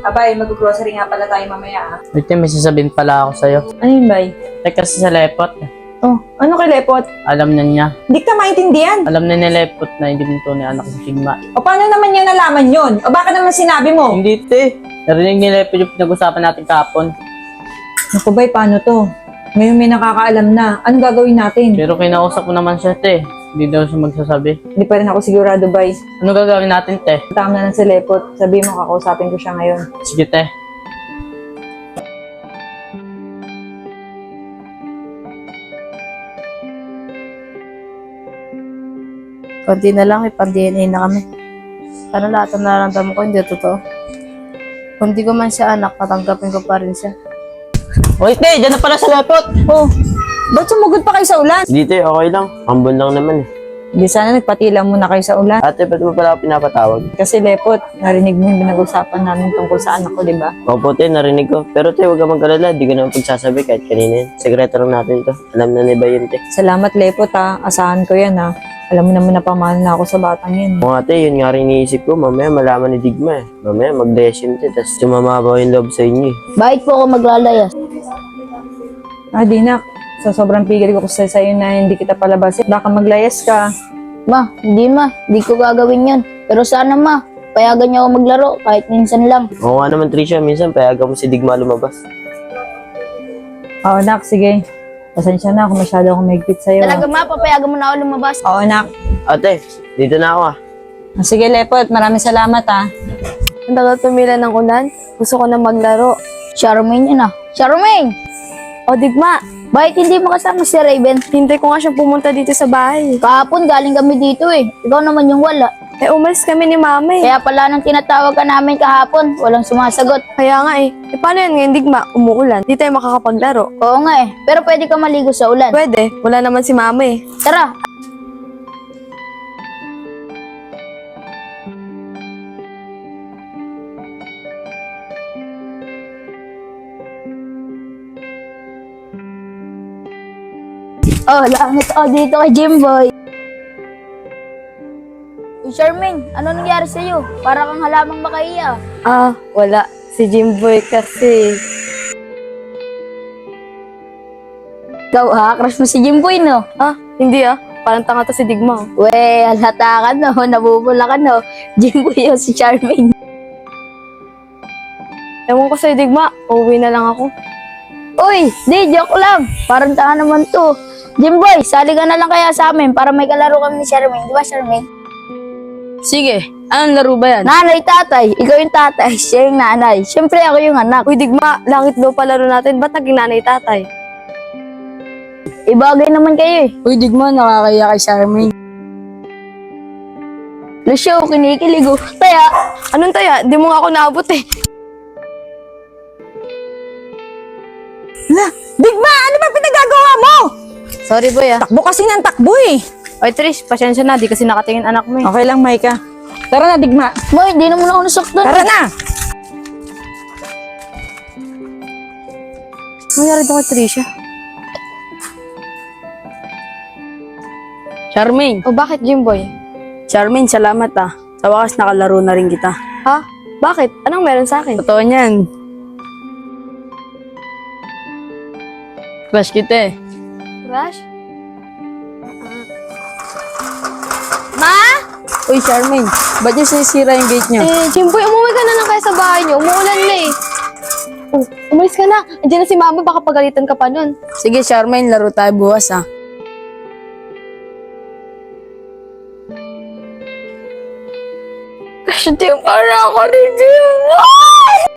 Abay, mag-grocery nga pala tayo mamaya ah. Wait, may sasabihin pala ako sa'yo. Ano yun, bay? Kasi sa Lepot, Oh, ano kay Lepot? alam na niya. Hindi ka maintindihan. Alam na ni Lepot na hindi mo tunay anak si Sigma. O paano naman niya nalaman yun? O baka naman sinabi mo? Hindi, te. Narinig ni Lepot yung pinag-usapan natin kahapon. Naku, bay, paano to? Ngayon may nakakaalam na. Anong gagawin natin? Pero kinausap ko naman siya, te. Hindi daw siya magsasabi. Hindi pa rin ako sigurado, bay. Ano gagawin natin, te? Tama na lang si Lepot. Sabihin mo, kakausapin ko siya ngayon. Sige, te. Konti na lang, may pang-DNA na kami. Sana lahat ng nararamdaman ko hindi totoo. Kung di ko man siya anak, tatanggapin ko pa rin siya. Wait, te. Diyan na pala sa Lepot. Oh, ba't sumugod pa kayo sa ulan? Dito okay lang. Ambon lang naman eh. Di sana nagpatila muna kayo sa ulan. Ate, ba't mo pala ako pinapatawag? Kasi Lepot, narinig mo yung pinag-usapan namin tungkol sa anak ko, di ba? Opo, te, narinig ko. Pero te, huwag ka mag-alala. Di ko naman pagsasabi kahit kanina yun. Sekreto lang natin to. Alam na ni ba yun, te? Salamat, Lepot, ha. Asahan ko yan, ha. Alam mo naman na pamahal na ako sa batang yan. Oo ate, yun nga rin iniisip ko. Mamaya malaman ni Digma eh. Mamaya mag-desyon te. Tapos sumamaba yung love sa inyo eh. Bakit po ako maglalayas? Ah, di nak. Sa sobrang pigil ko sa sa'yo na hindi kita palabasin. Baka maglayas ka. Ma, hindi ko gagawin yan. Pero sana ma, payagan niyo ako maglaro kahit minsan lang. Oo nga naman Trisha, minsan payagan mo si Digma lumabas. Oo, nak. Sige. Pasensya na ako. Masyado akong mahigpit sa'yo. Talaga ma, papayagan mo na ako lumabas. Oo, nak. Ate, dito na ako ah. Ah, sige, Lepot. Maraming salamat, ha. Ang tagal tumila ng ulan, gusto ko na maglaro. Charmaine yun ah. Charmaine! O Digma, bakit hindi mo kasama si Raven? Hintay ko nga siyang pumunta dito sa bahay. Kahapon galing kami dito eh. Ikaw naman yung wala. Eh, umalis kami ni mama eh. Kaya pala nang tinatawag ka namin kahapon, walang sumasagot. Kaya nga eh. Eh, paano yan ngayon, Digma? Umuulan. Di tayo makakapaglaro. Oo nga eh, pero pwede ka maligo sa ulan. Pwede. Wala naman si mama eh. Tara! Oh, langit ako dito kay Jimboy. Uy, Charmaine, ano nangyari sa'yo? Para kang halamang makaiya. Ah, wala. Si Jimboy kasi. Ikaw ha, crush mo si Jimboy, no? Ah, hindi ah. Parang tanga to si Digma. We, halata ka no, nabubula ka no. Jimboy yun si Charmaine. Ewan ko sa'yo, Digma. Uuwi na lang ako. Uy, di, joke lang. Parang tanga naman to. Jimboy, sali ka na lang kaya sa amin para may kalaro kami ni Charmaine. Di ba, Charmaine? Sige. Anong laro ba yan? Nanay, tatay. Ikaw yung tatay, siya yung nanay. Siyempre ako yung anak. Uy, Digma. Langit daw palaro natin. Ba't naging nanay tatay? Ibagay naman kayo eh. Uy, Digma. Nakakaya kay Charmaine. Lucio, kinikilig oh. Taya, Anong taya? Di mo nga ako naabot eh. Hala, Digma! Ano ba pinagagawa mo? Sorry, boy ah. Takbo kasi ng takbo, eh. Oy, Trish. Pasensya na. Di kasi nakatingin anak mo eh. Okay lang, Maika. Tara na, Digma. boy, di naman ako nasaktan. Tara na! Ano nangyari doon kay Trisha? Charmaine. O bakit, Jimboy? Charmaine, salamat ah. Sa wakas nakalaro na rin kita. Ha? Bakit? Anong meron sa akin? Totoo niyan. Crush kita eh. Crush? Uy, Charmaine, ba't niyo sinisira yung gate niyo? Eh, Jimboy, umuwi ka na lang kaya sa bahay niyo. Umuulan na eh. Oh, umalis ka na. Andiyan na si mama, baka pagalitan ka pa nun. Sige, Charmaine, laro tayo bukas ah. Kasi di para ako ni Jimboy.